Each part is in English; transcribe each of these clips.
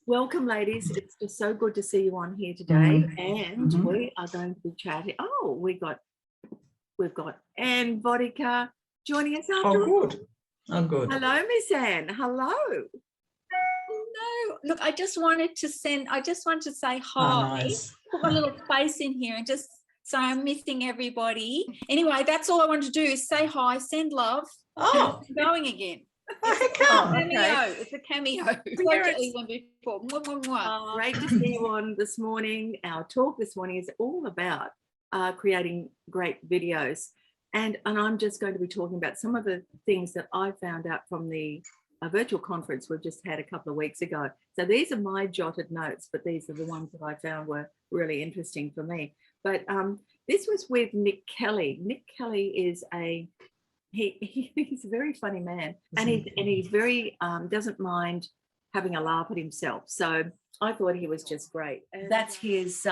Welcome, ladies. It's just so good to see you on here today, and we are going to be chatting. Oh, we've got Anne Vodika joining us after. Oh, good. Oh, good. Hello, Miss Anne. Hello. No, look, I just wanted to say hi. Oh, nice. Put my little face in here and just say I'm missing everybody. Anyway, that's all I wanted to do is say hi, send love. Oh, I'm going again. It's a cameo. It's like Evelyn before. Mwah, mwah, mwah. Great to see you on this morning. Our talk this morning is all about creating great videos. And I'm just going to be talking about some of the things that I found out from the virtual conference we've just had a couple of weeks ago. So these are my jotted notes, but these are the ones that I found were really interesting for me. But this was with Nick Kelly. Nick Kelly is he's a very funny man, and he's very doesn't mind having a laugh at himself. So I thought he was just great. And that's his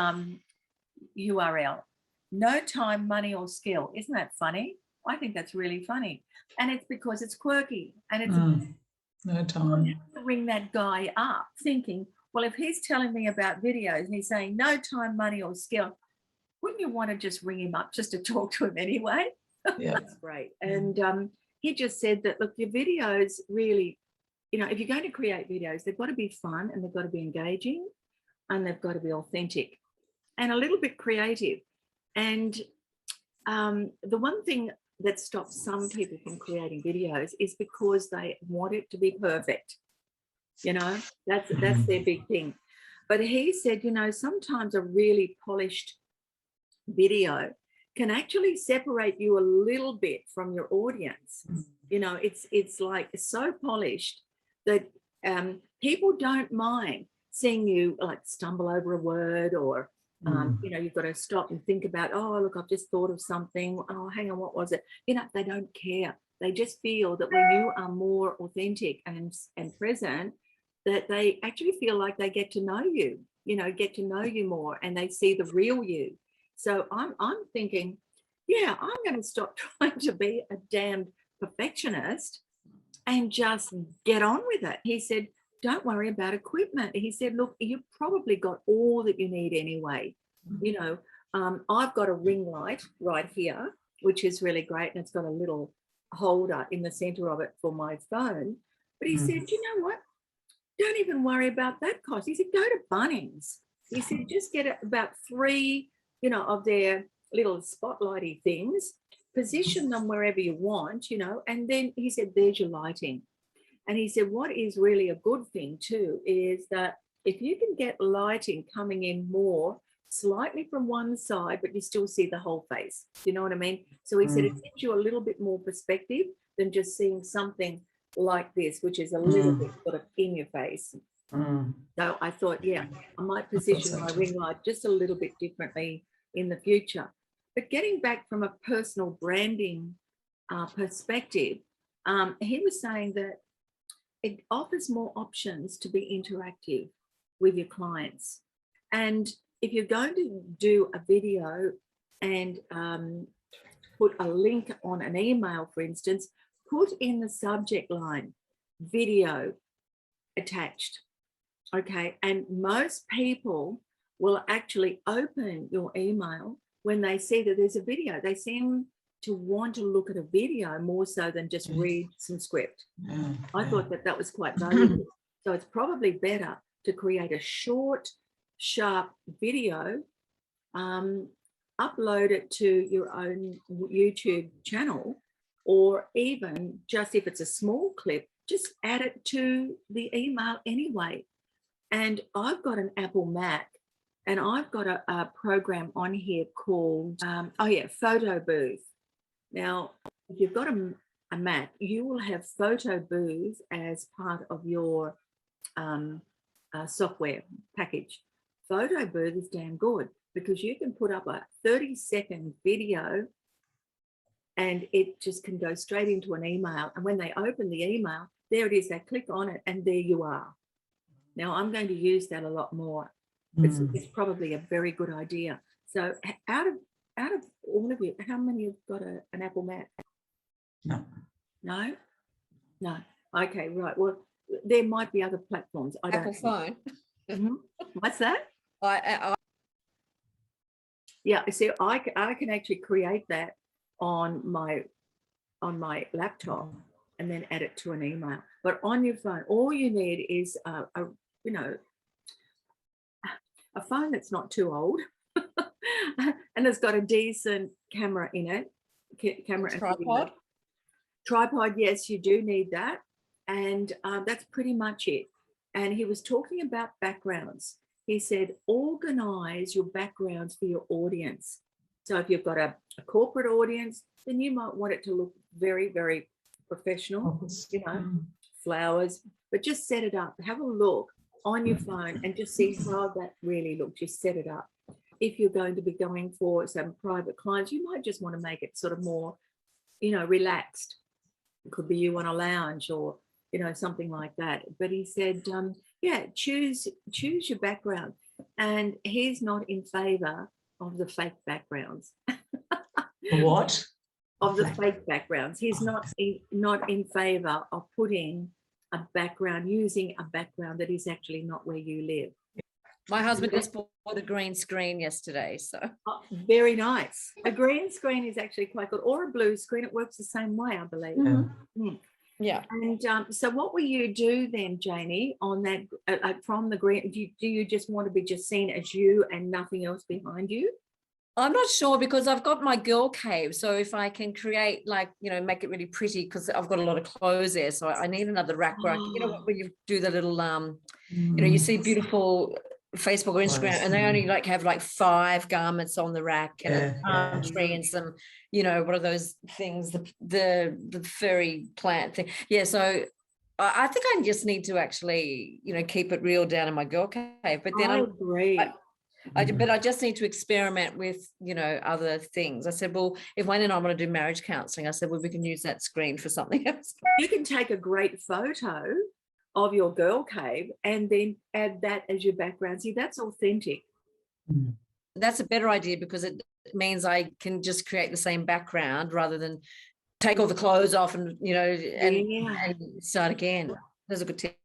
URL. No time, money, or skill. Isn't that funny? I think that's really funny, and it's because it's quirky, and it's no time. Ring that guy up, thinking, well, if he's telling me about videos and he's saying no time, money, or skill, wouldn't you want to just ring him up just to talk to him anyway? Yeah, that's great. And he just said that, look, your videos really, if you're going to create videos, they've got to be fun, and they've got to be engaging, and they've got to be authentic and a little bit creative. And the one thing that stops some people from creating videos is because they want it to be perfect. That's their big thing. But he said, sometimes a really polished video can actually separate you a little bit from your audience. It's like so polished that people don't mind seeing you like stumble over a word, or you've got to stop and think about, oh, look, I've just thought of something. Oh, hang on, what was it? They don't care. They just feel that when you are more authentic and present, that they actually feel like they get to know you, more, and they see the real you. So I'm thinking, yeah, I'm going to stop trying to be a damned perfectionist and just get on with it. He said, don't worry about equipment. He said, look, you've probably got all that you need anyway. I've got a ring light right here, which is really great. And it's got a little holder in the center of it for my phone. But he said, you know what? Don't even worry about that cost. He said, go to Bunnings. He said, just get about 3, of their little spotlighty things, position them wherever you want, and then he said, there's your lighting. And he said, what is really a good thing too is that if you can get lighting coming in more slightly from one side, but you still see the whole face, you know what I mean? So he said, it gives you a little bit more perspective than just seeing something like this, which is a little bit sort of in your face. So I thought, yeah, I might position my ring light just a little bit differently in the future. But getting back from a personal branding perspective, he was saying that it offers more options to be interactive with your clients. And if you're going to do a video and put a link on an email, for instance, put in the subject line, video attached. Okay, and most people will actually open your email when they see that there's a video. They seem to want to look at a video more so than just read some script. I thought that was quite valuable. So it's probably better to create a short, sharp video, upload it to your own YouTube channel, or even just if it's a small clip, just add it to the email anyway. And I've got an Apple Mac, and I've got a program on here called, Photo Booth. Now, if you've got a Mac, you will have Photo Booth as part of your software package. Photo Booth is damn good because you can put up a 30-second video and it just can go straight into an email. And when they open the email, there it is. They click on it and there you are. Now, I'm going to use that a lot more. It's probably a very good idea. So out of all of you, how many have got an Apple Mac? No. No? Okay, right. Well, there might be other platforms. I don't Apple phone. Mhm. What's that? I Yeah, see, I can actually create that on my laptop and then add it to an email. But on your phone, all you need is you know a phone that's not too old, and it's got a decent camera in it. Camera and video. tripod. Tripod, yes, you do need that, and that's pretty much it. And he was talking about backgrounds. He said, organize your backgrounds for your audience. So if you've got a corporate audience, then you might want it to look very, very professional, you know, flowers, but just set it up. Have a look on your phone and just see how that really looks. Just set it up. If you're going to be going for some private clients, you might just want to make it sort of more, you know, relaxed. It could be you on a lounge or, you know, something like that. But he said, yeah, choose your background. And he's not in favor of the fake backgrounds. What? Of the fake backgrounds. He's not in favor of putting a background, using a background that is actually not where you live. My husband just bought a green screen yesterday, so Oh, very nice. A green screen is actually quite good, or a blue screen. It works the same way, I believe. yeah. And so what will you do then, Janie, on that from the green? Do you just want to be just seen as you and nothing else behind you? I'm not sure because I've got my girl cave. So if I can create, like, you know, make it really pretty, because I've got a lot of clothes there. So I need another rack where I can, you know, when you do the little, you know, you see beautiful Facebook or Instagram and they only like have like 5 garments on the rack and a palm tree and some, you know, what are those things, the furry plant thing. Yeah. So I think I just need to actually, you know, keep it real down in my girl cave. But then I agree. but I just need to experiment with, you know, other things. I said, well, if Wayne and I want to do marriage counselling, I said, well, we can use that screen for something else. You can take a great photo of your girl cave and then add that as your background. See, that's authentic. That's a better idea because it means I can just create the same background rather than take all the clothes off and, you know, and start again. That's a good tip.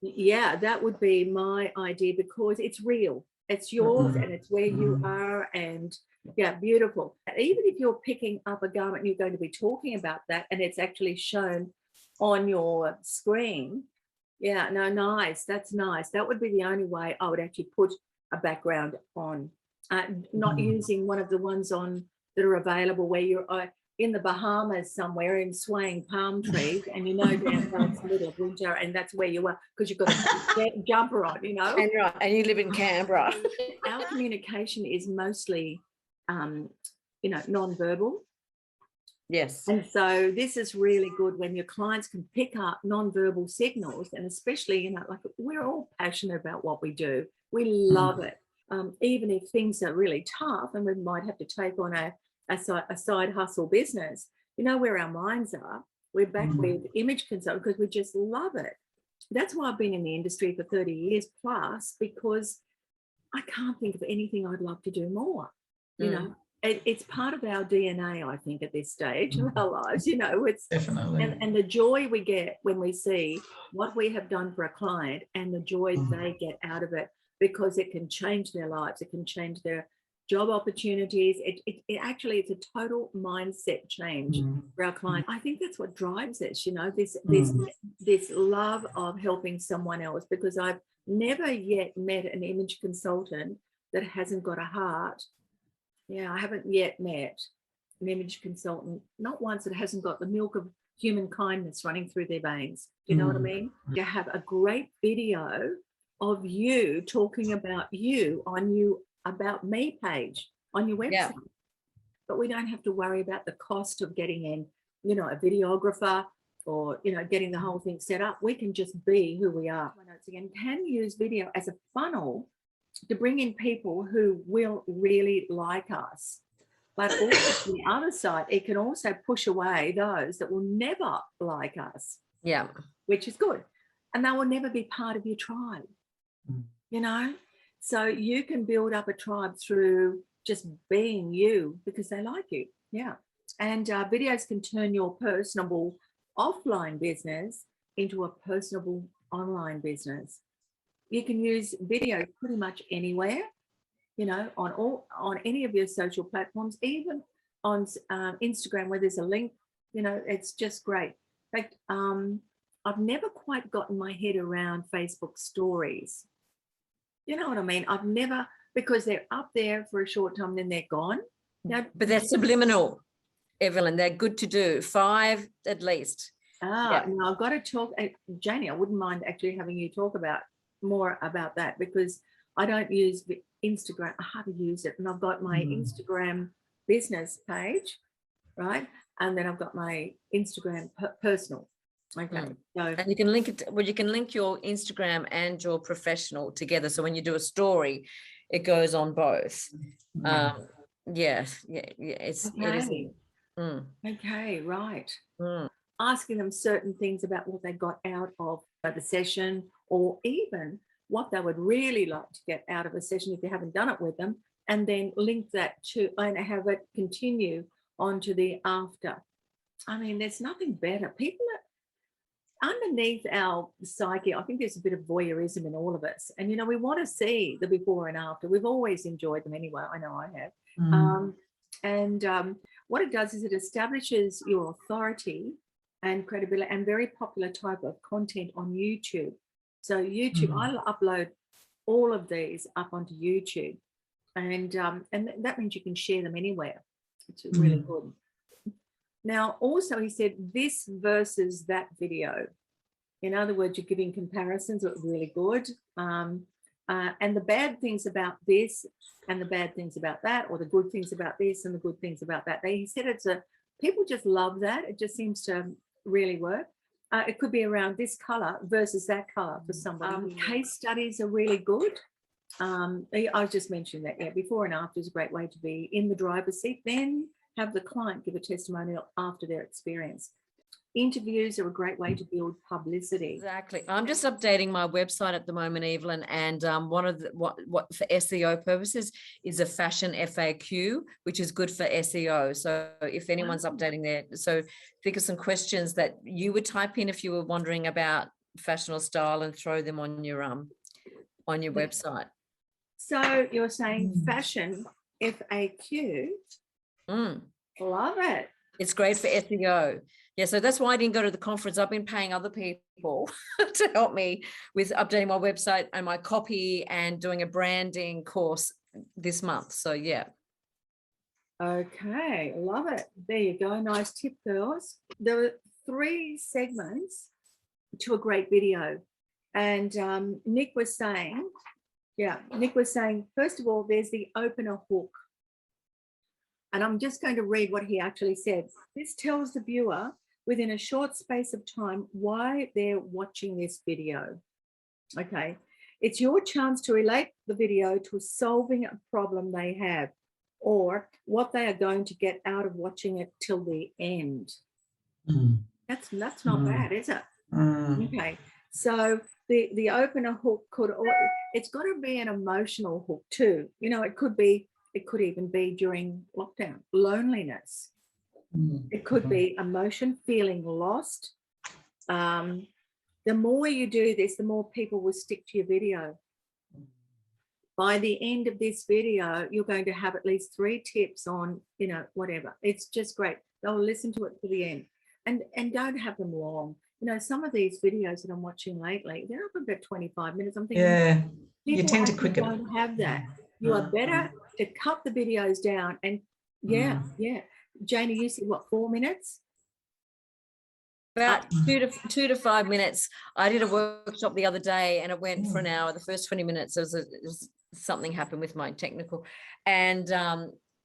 Yeah, that would be my idea because it's real. It's yours and it's where you are, and yeah, beautiful. Even if you're picking up a garment and you're going to be talking about that and it's actually shown on your screen. Yeah, no, nice. That's nice. That would be the only way I would actually put a background on, not using one of the ones on that are available where you're in the Bahamas somewhere in swaying palm trees and you know down there it's middle of winter and that's where you are because you've got a jumper on, you know. And you live in Canberra. Our communication is mostly, you know, non-verbal. Yes. And so this is really good when your clients can pick up non-verbal signals, and especially, you know, like we're all passionate about what we do. We love it. Even if things are really tough and we might have to take on a side hustle business, you know where our minds are. We're back with image consulting because we just love it. That's why I've been in the industry for 30 years plus, because I can't think of anything I'd love to do more. You know, it's part of our DNA, I think, at this stage of our lives. You know, it's definitely, and the joy we get when we see what we have done for a client and the joy they get out of it, because it can change their lives, it can change their job opportunities. It actually, it's a total mindset change for our client. I think that's what drives us, you know, this love of helping someone else, because I've never yet met an image consultant that hasn't got a heart. Yeah, I haven't yet met an image consultant, not once, that hasn't got the milk of human kindness running through their veins. Do you know what I mean? You have a great video of you talking about you on you About Me page on your website. But we don't have to worry about the cost of getting in, you know, a videographer or, you know, getting the whole thing set up. We can just be who we are. Once again, can use video as a funnel to bring in people who will really like us. But also on the other side, it can also push away those that will never like us. Yeah. Which is good. And they will never be part of your tribe, you know? So you can build up a tribe through just being you because they like you. Yeah. And videos can turn your personable offline business into a personable online business. you can use video pretty much anywhere, you know, on any of your social platforms, even on Instagram where there's a link, you know, it's just great. In fact, I've never quite gotten my head around Facebook stories. You know what I mean? I've never, because they're up there for a short time, then they're gone. Now, But they're subliminal, Evelyn. They're good to do. 5 at least. Yeah. no, I've got to talk, Janie, I wouldn't mind actually having you talk about more about that, because I don't use Instagram. I hardly use it. And I've got my Instagram business page, right? And then I've got my Instagram personal. Okay. So, And you can link it, well, you can link your Instagram and your professional together. So when you do a story, it goes on both. Yeah, it's, it is. okay, right. Mm. Asking them certain things about what they got out of the session, or even what they would really like to get out of a session if you haven't done it with them, and then link that to and have it continue on to the after. I mean, there's nothing better. People are underneath our psyche. I think there's a bit of voyeurism in all of us. And, you know, we want to see the before and after. We've always enjoyed them anyway. I know I have. What it does is it establishes your authority and credibility and very popular type of content on YouTube. So YouTube, I'll upload all of these up onto YouTube. And that means you can share them anywhere. It's really good. Now, also, he said this versus that video. In other words, you're giving comparisons that are really good. And the bad things about this and the bad things about that, or the good things about this and the good things about that. He said people just love that. It just seems to really work. It could be around this color versus that color for somebody. Case studies are really good. I just mentioned that, yeah, before and after is a great way to be in the driver's seat. Then have the client give a testimonial after their experience. Interviews are a great way to build publicity. Exactly. I'm just updating my website at the moment, Evelyn, and one of the what for SEO purposes is a fashion FAQ, which is good for SEO. So if anyone's updating there, so think of some questions that you would type in if you were wondering about fashion or style, and throw them on your website. So you're saying fashion FAQ. Love it. It's great for SEO. Yeah, so that's why I didn't go to the conference. I've been paying other people to help me with updating my website and my copy and doing a branding course this month. So yeah. Okay, love it. There you go. Nice tip, girls. There are 3 segments to a great video. And Nick was saying, first of all, there's the opener hook. And I'm just going to read what he actually said. This tells the viewer within a short space of time why they're watching this video. Okay. It's your chance to relate the video to solving a problem they have, or what they are going to get out of watching it till the end. That's not bad, is it? Okay. So the opener hook it's got to be an emotional hook too. You know, it could even be during lockdown, loneliness. It could be emotion, feeling lost. The more you do this, the more people will stick to your video. By the end of this video, you're going to have at least 3 tips on, you know, whatever. It's just great. They'll listen to it to the end. And don't have them long. You know, some of these videos that I'm watching lately, they're up about 25 minutes. I'm thinking, you tend to quicken. Don't have that. You are better to cut the videos down. And yeah. Janie, you said what, 4 minutes? About 2 to 5 minutes. I did a workshop the other day and it went for an hour. The first 20 minutes, something happened with my technical. And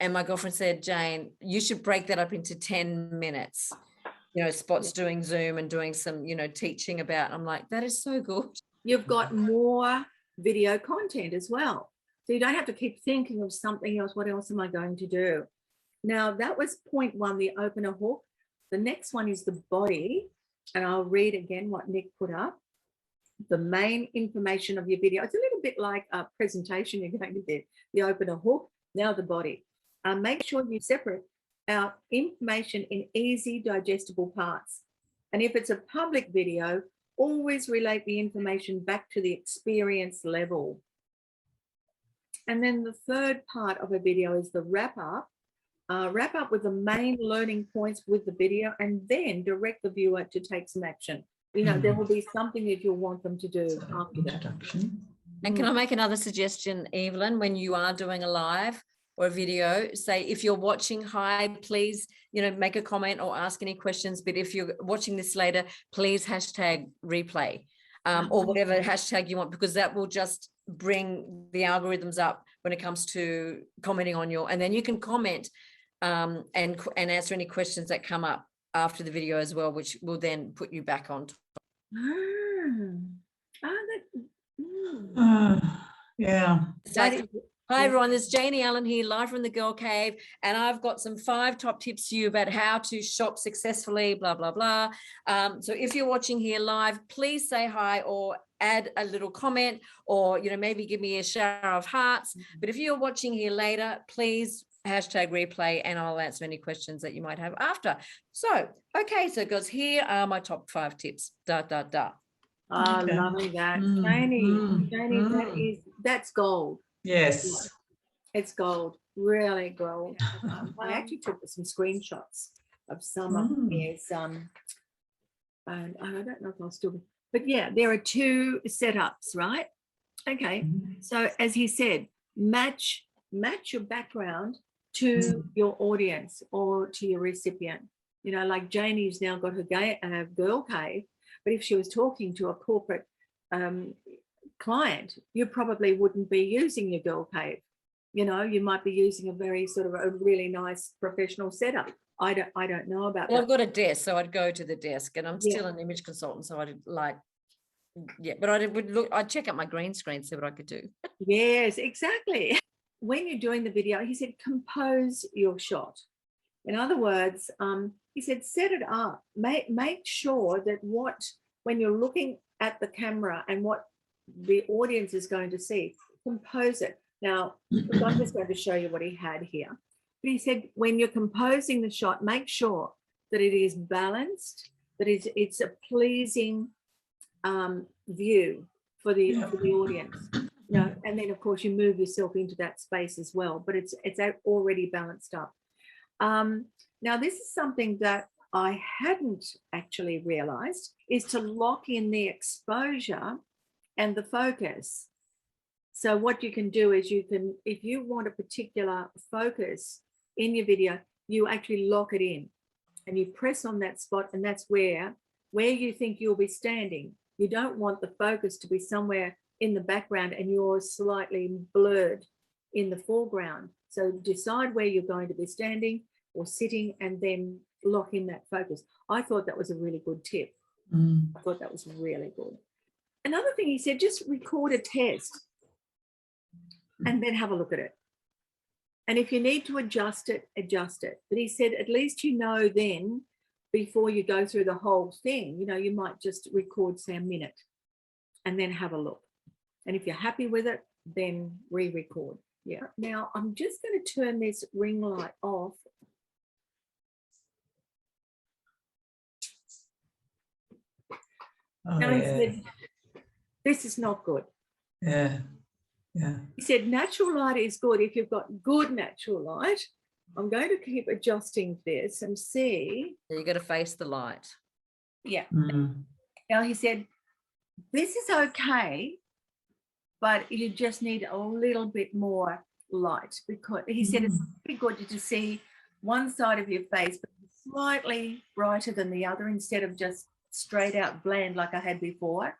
my girlfriend said, Jane, you should break that up into 10 minutes. You know, Spot's doing Zoom and doing some, you know, teaching about. I'm like, that is so good. You've got more video content as well. So you don't have to keep thinking of something else. What else am I going to do? Now, that was point 1, the opener hook. The next one is the body. And I'll read again what Nick put up. The main information of your video. It's a little bit like a presentation you're going to do. The opener hook, now the body. Make sure you separate out information in easy digestible parts. And if it's a public video, Always relate the information back to the experience level. And then the third part of a video is the wrap up. Wrap up with the main learning points with the video, and then direct the viewer to take some action. You know, there will be something that you'll want them to do after that. And can I make another suggestion, Evelyn, when you are doing a live or a video, say if you're watching, hi, please, you know, make a comment or ask any questions. But if you're watching this later, please hashtag replay or whatever hashtag you want, because that will just bring the algorithms up when it comes to commenting on your, and then you can comment and answer any questions that come up after the video as well, which will then put you back on top. Yeah. It's like, hi everyone, this is Janie Allen here, live from the Girl Cave, and I've got some 5 top tips to you about how to shop successfully, blah, blah, blah. So if you're watching here live, please say hi or add a little comment, or, you know, maybe give me a shower of hearts. But if you're watching here later, please hashtag replay and I'll answer any questions that you might have after. So, okay, so guys, here are my top 5 tips, Okay. Loving that. Janie, that's gold. Yes. It's gold, really gold. I actually took some screenshots of some of his, and I don't know if I'll still be, but yeah, there are 2 setups, right? Okay, so as he said, match your background to your audience or to your recipient. You know, like Janie's now got her girl cave, but if she was talking to a corporate client, you probably wouldn't be using your girl cave. You know, you might be using a very sort of a really nice professional setup. I don't know about that. I've got a desk, so I'd go to the desk, and I'm still an image consultant, so I'd like, but I'd check out my green screen, see what I could do. Yes, exactly. When you're doing the video, he said, compose your shot. In other words, he said, set it up, make sure that when you're looking at the camera and what the audience is going to see, compose it. Now, I'm just going to show you what he had here. But he said, when you're composing the shot, make sure that it is balanced, that it's a pleasing view for the audience. You know, and then of course you move yourself into that space as well, but it's already balanced up. Now, this is something that I hadn't actually realized, is to lock in the exposure and the focus. So what you can do is if you want a particular focus in your video, you actually lock it in and you press on that spot, and that's where you think you'll be standing. You don't want the focus to be somewhere in the background and you're slightly blurred in the foreground. So decide where you're going to be standing or sitting, and then lock in that focus. I thought that was a really good tip. I thought that was really good. Another thing he said, just record a test and then have a look at it. And if you need to adjust it, adjust it. But he said, at least you know then, before you go through the whole thing, you know, you might just record, say, a minute and then have a look. And if you're happy with it, then re-record. Yeah. Now, I'm just going to turn this ring light off. Now, he said, this is not good. Yeah. He said, natural light is good if you've got good natural light. I'm going to keep adjusting this and see. You got to face the light. Yeah. Now, he said, this is okay, but you just need a little bit more light, because he said it's pretty good to see one side of your face, but slightly brighter than the other, instead of just straight out bland like I had before.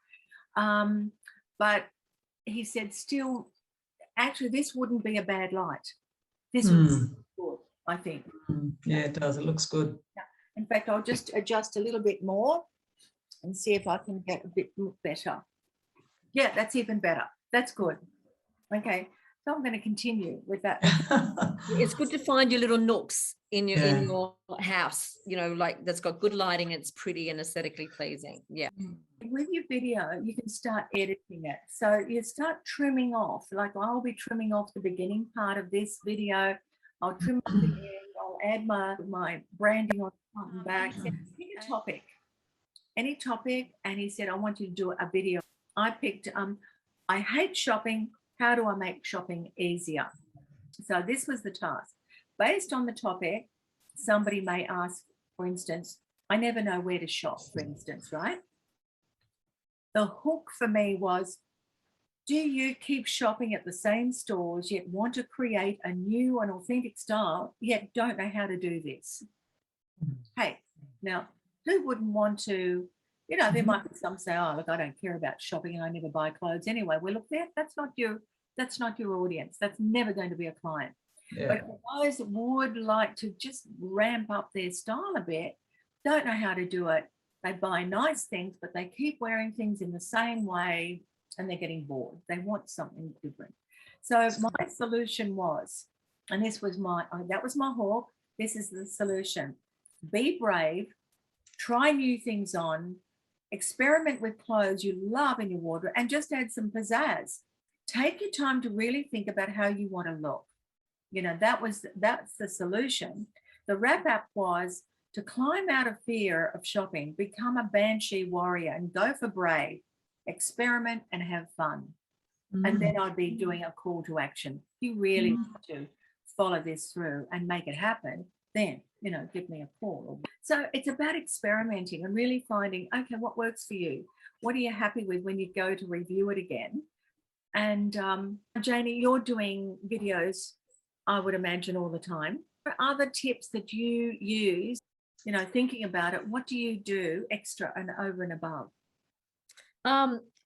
But he said, still, actually, this wouldn't be a bad light. This was good, I think. Yeah, it does. It looks good. Yeah. In fact, I'll just adjust a little bit more and see if I can get a bit better. Yeah, that's even better. That's good. Okay, so I'm going to continue with that. It's good to find your little nooks in your house, you know, like that's got good lighting, it's pretty and aesthetically pleasing. Yeah. With your video, you can start editing it. So you start trimming off, like I'll be trimming off the beginning part of this video. I'll trim off the end. I'll add my branding on the front and back. Pick a topic any topic, and he said, I want you to do a video. I picked, I hate shopping. How do I make shopping easier? So this was the task. Based on the topic, somebody may ask, for instance, I never know where to shop, for instance, right? The hook for me was, do you keep shopping at the same stores, yet want to create a new and authentic style, yet don't know how to do this? Hey, now, who wouldn't want to, you know, there might be some say, oh, look, I don't care about shopping and I never buy clothes anyway. Well, look, that's not your audience. That's never going to be a client. Yeah. But for those that would like to just ramp up their style a bit, don't know how to do it. They buy nice things, but they keep wearing things in the same way and they're getting bored. They want something different. So my solution was, and this was that was my hook. This is the solution. Be brave, try new things on, experiment with clothes you love in your wardrobe, and just add some pizzazz. Take your time to really think about how you want to look. You know, that's the solution. The wrap up was to climb out of fear of shopping, become a banshee warrior and go for brave, experiment and have fun. And then I'd be doing a call to action. If you really want to follow this through and make it happen, then, you know, give me a call. So it's about experimenting and really finding, okay, what works for you? What are you happy with when you go to review it again? And Janie, you're doing videos, I would imagine, all the time. What are other tips that you use, you know, thinking about it? What do you do extra and over and above?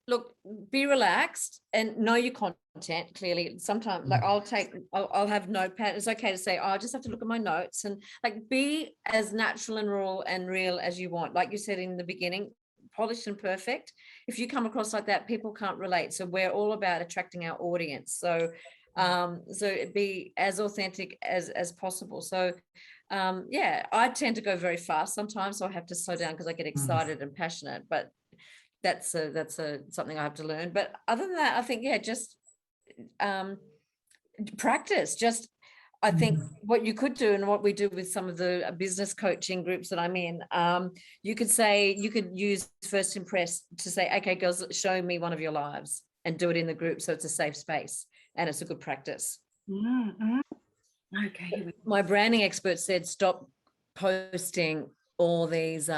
Look, be relaxed and know your content clearly. Sometimes, like, I'll have notepad. It's okay to say, oh, I just have to look at my notes, and like be as natural and raw and real as you want. Like you said in the beginning, polished and perfect. If you come across like that, people can't relate. So we're all about attracting our audience. So be as authentic as possible. So yeah, I tend to go very fast sometimes, so I have to slow down because I get excited and passionate. But that's something I have to learn. But other than that, I think, yeah, just practice. Just, I think what you could do, and what we do with some of the business coaching groups that I'm in, you could use First Impress to say, okay, girls, show me one of your lives, and do it in the group, so it's a safe space and it's a good practice. Okay. My branding expert said, stop posting all these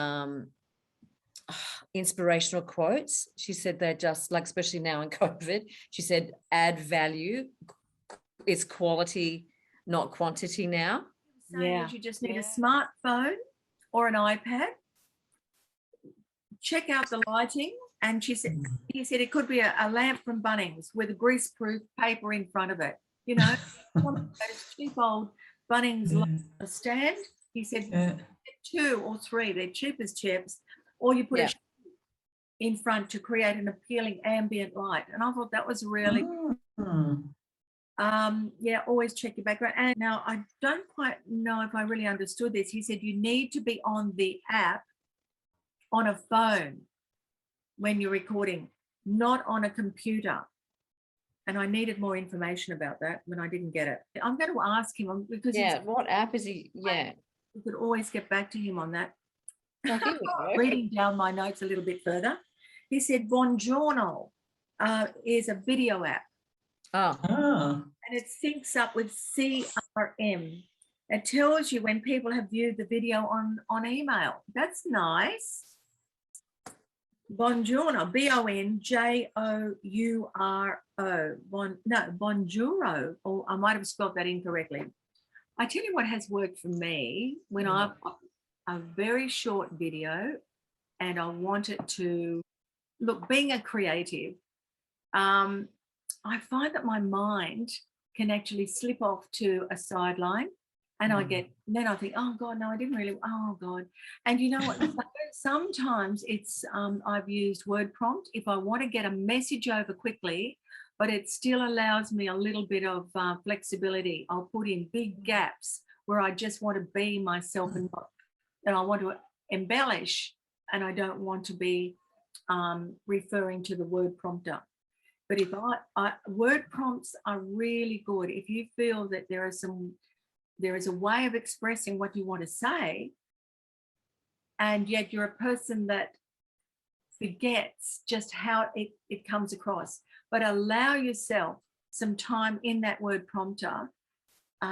inspirational quotes. She said they're just like, especially now in COVID, she said, add value. It's quality, not quantity now. Yeah. You just need a smartphone or an iPad. Check out the lighting. And he said it could be a lamp from Bunnings with a greaseproof paper in front of it. You know, cheap old Bunnings stand. He said 2 or 3, they're cheap as chips. Or you put a in front to create an appealing ambient light. And I thought that was really always check your background. And now I don't quite know if I really understood this. He said you need to be on the app on a phone when you're recording, not on a computer. And I needed more information about that when I didn't get it. I'm going to ask him because what app is he? Yeah, we could always get back to him on that. Oh, here we go. Reading down my notes a little bit further, he said Buongiorno is a video app. And it syncs up with CRM. It tells you when people have viewed the video on email. That's nice. Buongiorno, Bonjouro. Bonjouro. Or I might have spelled that incorrectly. I tell you what has worked for me when I've got a very short video and I want it to look, being a creative, I find that my mind can actually slip off to a sideline, and then I think, oh God, no, I didn't really, oh God. And you know what, sometimes it's, I've used word prompt if I want to get a message over quickly, but it still allows me a little bit of flexibility. I'll put in big gaps where I just want to be myself and I want to embellish, and I don't want to be referring to the word prompter. But if word prompts are really good. If you feel that there is a way of expressing what you want to say, and yet you're a person that forgets just how it comes across. But allow yourself some time in that word prompter.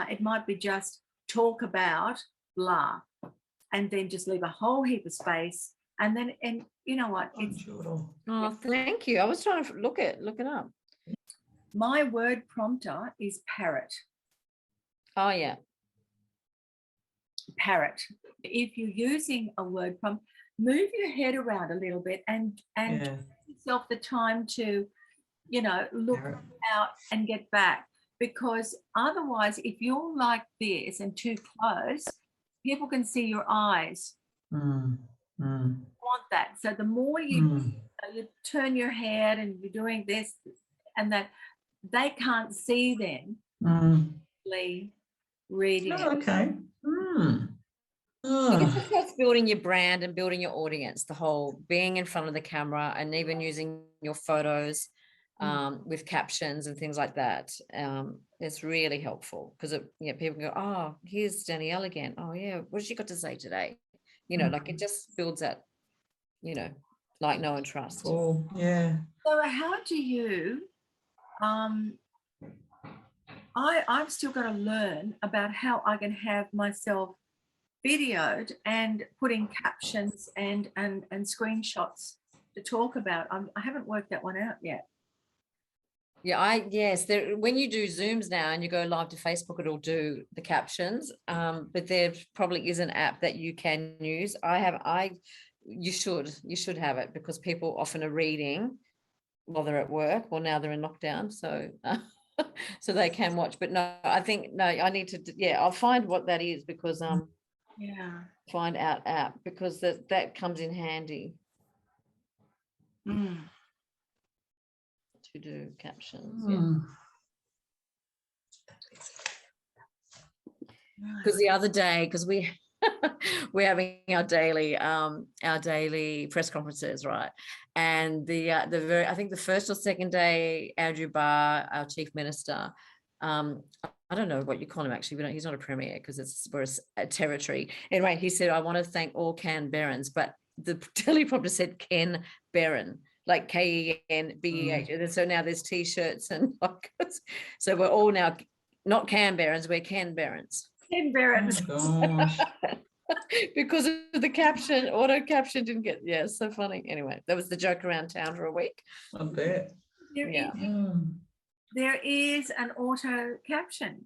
It might be just talk about blah, and then just leave a whole heap of space. And then, and you know what? It's Oh, thank you. I was trying to look it up. my word prompter is parrot. Oh, yeah. Parrot. If you're using a word prompt, move your head around a little bit and give yourself the time to, you know, look out and get back. Because otherwise, if you're like this and too close, people can see your eyes. Want that. So the more you turn your head and you're doing this and that, they can't see them reading it. Okay. I guess it's just building your brand and building your audience, the whole being in front of the camera and even using your photos with captions and things like that. It's really helpful because people go, oh, here's Danielle again. Oh yeah, what has she got to say today? You know, like it just builds that, you know, like, know and trust. Oh, yeah. So how do you, I've still got to learn about how I can have myself videoed and putting captions and screenshots to talk about. I haven't worked that one out yet. Yeah, when you do Zooms now and you go live to Facebook, it'll do the captions. But there probably is an app that you can use. You should have it because people often are reading while they're at work, or now they're in lockdown, so so they can watch. But no, I need to. I'll find what that is because find out app because that comes in handy. To do captions, because the other day, because we're having our daily press conferences, right? And I think the first or second day, Andrew Barr, our chief minister, I don't know what you call him actually. He's not a premier because we're a territory. Anyway, he said, "I want to thank all Canberrans," but the teleprompter said Ken Barron. Like Kenbeh. And so now there's t-shirts and so we're all now not Canberrans, we're Canberrans. Canberrans. Oh, because of the caption, auto caption didn't get, so funny. Anyway, that was the joke around town for a week. I bet. There is an auto caption.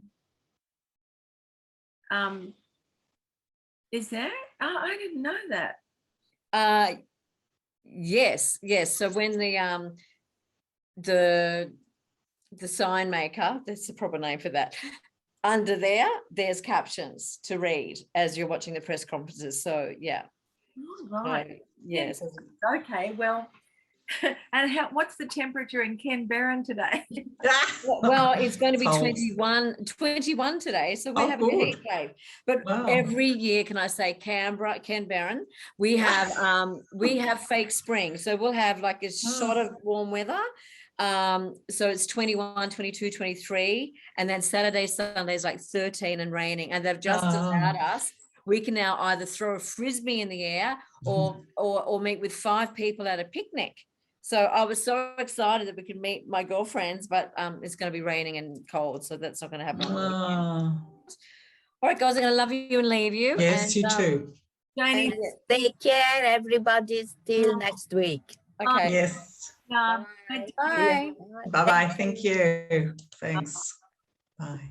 Is there? Oh, I didn't know that. Yes. So when the sign maker, that's the proper name for that, under there's captions to read as you're watching the press conferences. So Right. So, yes. Okay. Well, and what's the temperature in Canberra today? Well, it's going to be 21 today, so we're having a heat wave. But every year, can I say, Canberra, we have fake spring, so we'll have like a shot of warm weather. So it's 21, 22, 23, and then Saturday, Sunday is like 13 and raining, and they've just allowed us. We can now either throw a frisbee in the air or meet with 5 people at a picnic. So I was so excited that we could meet my girlfriends, but it's going to be raining and cold, so that's not going to happen. All right, guys, I'm going to love you and leave you. Yes, you too. Janie, take care, everybody. Till next week. Okay. Yes. bye. Bye. Bye-bye. Thank you. Thanks. Bye.